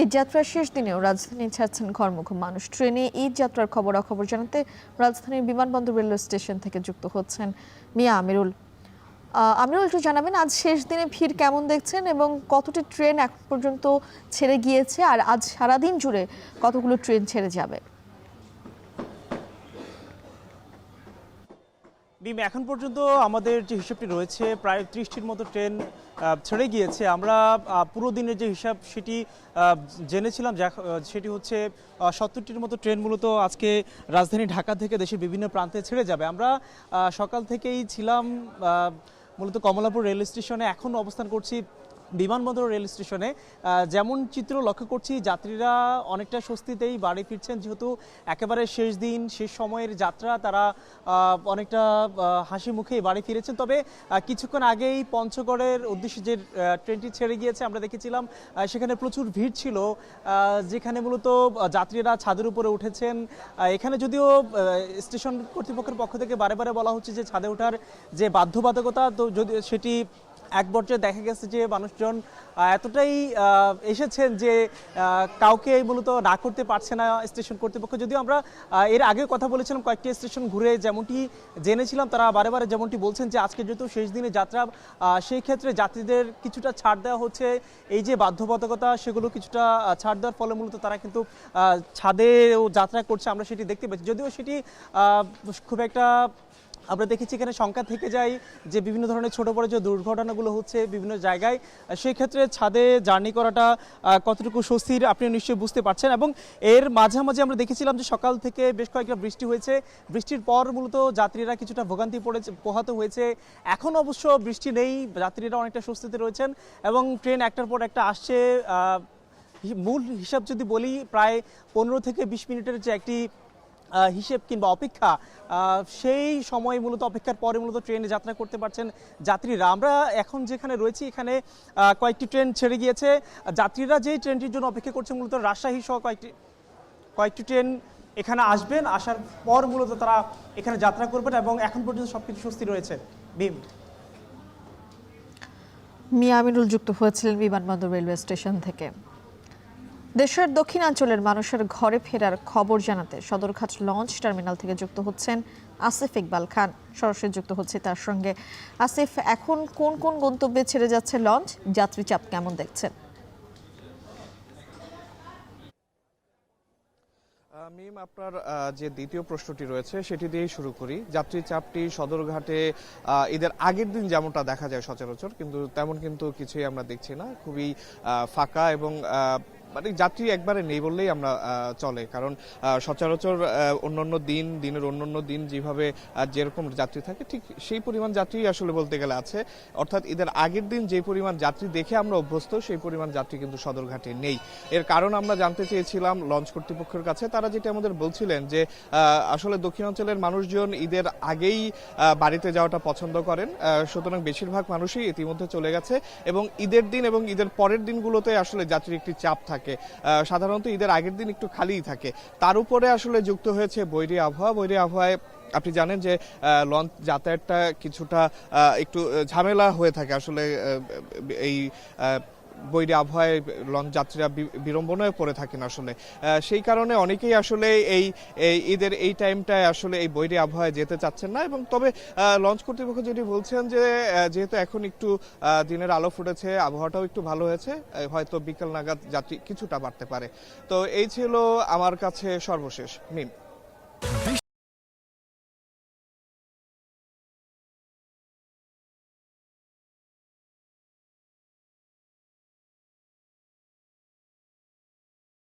ঈদ যাত্রার শেষ দিনেও রাজধানী ছাড়ছেন ঘরমুখ মানুষ। ট্রেনে ঈদ যাত্রার খবরাখবর জানাতে রাজধানীর বিমানবন্দর রেলওয়ে স্টেশন থেকে যুক্ত হচ্ছেন মিয়া আমিরুল। আমিরুল, একটু জানাবেন আজ শেষ দিনে ভিড় কেমন দেখছেন এবং কতটি ট্রেন এখন পর্যন্ত ছেড়ে গিয়েছে, আর আজ সারাদিন জুড়ে কতগুলো ট্রেন ছেড়ে যাবে? এখন পর্যন্ত আমাদের যে হিসাবটি রয়েছে প্রায় 30টির মতো ট্রেন ছেড়ে গিয়েছে। আমরা পুরো দিনের যে হিসাব সেটি জেনেছিলাম, সেটি হচ্ছে 70টির মতো ট্রেন মূলত আজকে রাজধানী ঢাকা থেকে দেশের বিভিন্ন প্রান্তে ছেড়ে যাবে। আমরা সকাল থেকেই ছিলাম মূলত কমলাপুর রেল স্টেশনে, এখন অবস্থান করছি বিমানবন্দর রেল স্টেশনে। যেমন চিত্র লক্ষ্য করছি, যাত্রীরা অনেকটা স্বস্তিতেই বাড়ি ফিরছেন, যেহেতু একেবারে শেষ দিন, শেষ সময়ের যাত্রা, তারা অনেকটা হাসি মুখেই বাড়ি ফিরেছেন। তবে কিছুক্ষণ আগেই পঞ্চগড়ের উদ্দেশ্যে যে ট্রেনটি ছেড়ে গিয়েছে আমরা দেখেছিলাম, সেখানে প্রচুর ভিড় ছিল, যেখানে মূলত যাত্রীরা ছাদের উপরে উঠেছেন। এখানে যদিও স্টেশন কর্তৃপক্ষের পক্ষ থেকে বারে বারে বলা হচ্ছে যে ছাদে ওঠার যে বাধ্যবাধকতা, তো যদি সেটি এক পর্যায়ে দেখা গেছে যে মানুষজন এতটাই এসেছেন যে কাউকে মূলত না করতে পারছে না স্টেশন কর্তৃপক্ষ। যদিও আমরা এর আগে কথা বলেছিলাম কয়েকটি স্টেশন ঘুরে, যেমনটি জেনেছিলাম তারা বারে বারে যেমনটি বলছেন যে আজকে যেহেতু শেষ দিনে যাত্রা, সেই ক্ষেত্রে যাত্রীদের কিছুটা ছাড় দেওয়া হচ্ছে। এই যে বাধ্যবাধকতা, সেগুলো কিছুটা ছাড় দেওয়ার ফলে মূলত তারা কিন্তু ছাদেও যাত্রা করছে, আমরা সেটি দেখতে পাচ্ছি। যদিও সেটি খুব একটা আমরা দেখেছি এখানে সংখ্যা থেকে যায় যে বিভিন্ন ধরনের ছোট বড় যে দুর্ঘটনাগুলো হচ্ছে বিভিন্ন জায়গায়, সেই ক্ষেত্রে ছাদে জার্নি করাটা কতটুকু স্বস্তির আপনি নিশ্চয়ই বুঝতে পারছেন। এবং এর মাঝামাঝি আমরা দেখেছিলাম যে সকাল থেকে বেশ কয়েকটা বৃষ্টি হয়েছে, বৃষ্টির পর মূলত যাত্রীরা কিছুটা ভোগান্তি পোহাতে হয়েছে। এখন অবশ্য বৃষ্টি নেই, যাত্রীরা অনেকটা স্বস্তিতে রয়েছেন এবং ট্রেন একটার পর একটা আসছে। মূল হিসাব যদি বলি, প্রায় 15 থেকে 20 মিনিটের যে একটি হিসেব কিংবা অপেক্ষা, সেই সময় মূলত অপেক্ষার পরে মূলত ট্রেনে যাত্রা করতে পারছেন যাত্রীরা। আমরা এখন যেখানে রয়েছি এখানে কয়েকটি ট্রেন ছেড়ে গিয়েছে। যাত্রীরা যেই ট্রেনটির জন্য অপেক্ষা করছে মূলত রাজশাহী সহ কয়েকটি ট্রেন এখানে আসবেন, আসার পর মূলত তারা এখানে যাত্রা করবেন এবং এখন পর্যন্ত সবকিছু স্বস্তি রয়েছে। মিয়া আমিরুল যুক্ত হয়েছিলেন বিমানবন্দর রেলওয়ে স্টেশন থেকে। দেশের দক্ষিণাঞ্চলের মানুষের ঘরে ফেরার খবর জানাতে সদরঘাট লঞ্চ টার্মিনাল থেকে যুক্ত হচ্ছেন আসিফ ইকবাল খান। সরাসরি যুক্ত হচ্ছে তার সঙ্গে। আসিফ, এখন কোন কোন গন্তব্যে ছেড়ে যাচ্ছে লঞ্চ, যাত্রী চাপ কেমন দেখছেন? মিম, আপনার যে দ্বিতীয় প্রশ্নটি রয়েছে সেটি দিয়েই শুরু করি। যাত্রী চাপটি সদরঘাটে ঈদের আগের দিন যেমনটা দেখা যায় সচরাচর, কিন্তু তেমন কিন্তু কিছুই আমরা দেখছি না। খুবই ফাঁকা এবং মানে যাত্রী একবারে নেই বললেই আমরা চলে। কারণ সচরাচর দিনের অন্যান্য দিন যেভাবে যেরকম যাত্রী থাকে, ঠিক সেই পরিমাণ যাত্রী আসলে বলতে গেলে আছে। অর্থাৎ ঈদের আগের দিন যে পরিমাণ যাত্রী দেখে আমরা অভ্যস্ত, সেই পরিমাণ যাত্রী কিন্তু সদরঘাটে নেই। এর কারণ আমরা জানতে চেয়েছিলাম লঞ্চ কর্তৃপক্ষের কাছে। তারা যেটা আমাদের বলছিলেন যে আসলে দক্ষিণাঞ্চলের মানুষজন ঈদের আগেই বাড়িতে যাওয়াটা পছন্দ করেন, সুতরাং বেশিরভাগ মানুষই ইতিমধ্যে চলে গেছে এবং ঈদের দিন এবং ঈদের পরের দিনগুলোতে আসলে যাত্রীর একটি চাপ থাকে। সাধারণত ঈদের আগের দিন একটু খালিই থাকে। তার উপরে আসলে যুক্ত হয়েছে বৈরী আবহাওয়া। বৈরী আবহাওয়ায় আপনি জানেন যে লঞ্চ যাতায়াতটা কিছুটা একটু ঝামেলা হয়ে থাকে। আসলে এই বৈরী আবহাওয়ায় লঞ্চ যাত্রীরা বিড়ম্বনায় পড়ে থাকেন আসলে। সেই কারণে অনেকেই আসলে এই ঈদের এই টাইমটায় আসলে এই বৈরী আবহাওয়ায় যেতে চাচ্ছেন না। এবং তবে লঞ্চ কর্তৃপক্ষ যেটি বলছেন যে যেহেতু এখন একটু দিনের আলো ফুটেছে, আবহাওয়াটাও একটু ভালো হয়েছে, হয়তো বিকেল নাগাদ যাত্রী কিছুটা বাড়তে পারে। তো এই ছিল আমার কাছে সর্বশেষ। মিম।